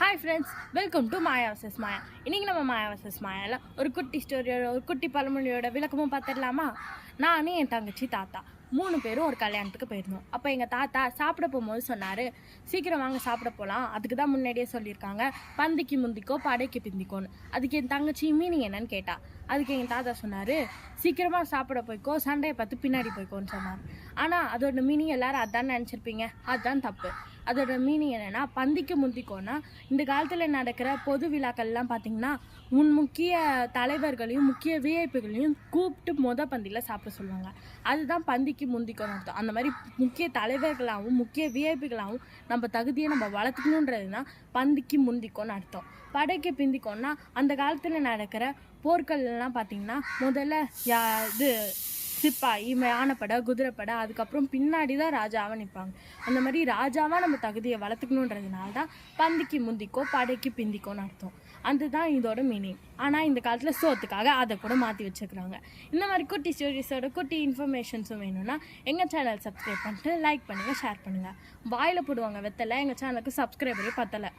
Hi friends, welcome to Maya versus Maya. இன்றைக்கி நம்ம மாயா versus மாயாவில் ஒரு குட்டி ஸ்டோரியோட ஒரு குட்டி பழமொழியோட விளக்கமும் பார்த்துடலாமா? நானே என் தங்கச்சி தாத்தா 3 பேரும் ஒரு கல்யாணத்துக்கு போயிருந்தோம். அப்போ எங்கள் தாத்தா சாப்பிட போகும்போது சொன்னார், சீக்கிரம் வாங்க சாப்பிட போகலாம், அதுக்கு தான் முன்னாடியே சொல்லியிருக்காங்க பந்திக்கு முந்திக்கோ படைக்கு பிந்திக்கோன்னு. அதுக்கு என் தங்கச்சி மீனிங் என்னன்னு கேட்டா. அதுக்கு எங்கள் தாத்தா சொன்னார், சீக்கிரமாக சாப்பிட போய்க்கோ, சண்டையை பார்த்து பின்னாடி போய்க்கோன்னு சொன்னார். ஆனால் அதோட மீனிங் எல்லோரும் அதான் நினச்சிருப்பீங்க. அதுதான் தப்பு. அதோட மீனிங் என்னென்னா, பந்திக்கு முந்திக்கோன்னா இந்த காலத்தில் நடக்கிற பொது விழாக்கள்லாம் பார்த்திங்கன்னா முக்கிய தலைவர்களையும் முக்கிய விஐபிகளையும் கூப்பிட்டு பந்தியில் சாப்பிட சொல்லுவாங்க. அதுதான் பந்திக்கு முந்திக்கோன்னு அர்த்தம். அந்த மாதிரி முக்கிய தலைவர்களாகவும் முக்கிய விஐபிகளாகவும் நம்ம தகுதியை நம்ம வளர்த்துக்கணுன்றது தான் பந்திக்கு முந்திக்கோன்னு அர்த்தம். படைக்கு பிந்திக்கோன்னா அந்த காலத்தில் நடக்கிற போர்கள்லாம் பார்த்திங்கன்னா முதல்ல சிப்பாயி, யானைப்படை, குதிரைப்படை, அதுக்கப்புறம் பின்னாடி தான் ராஜாவாக நிற்பாங்க. அந்த மாதிரி ராஜாவாக நம்ம தகுதியை வளர்த்துக்கணுன்றதுனால தான் பந்திக்கு முந்திக்கோ படைக்கு பிந்திக்கோன்னு அர்த்தம். அதுதான் இதோட மீனிங். ஆனால் இந்த காலத்தில் சோத்துக்காக அதை கூட மாற்றி வச்சுக்கிறாங்க. இந்த மாதிரி குட்டி ஸ்டோரிஸோட குட்டி இன்ஃபர்மேஷன்ஸும் வேணும்னா எங்கள் சேனல் சப்ஸ்கிரைப் பண்ணிட்டு லைக் பண்ணுங்கள், ஷேர் பண்ணுங்கள். வாயில் போடுவாங்க வெத்தலை, எங்கள் சேனலுக்கு சப்ஸ்கிரைபரே பத்தலை.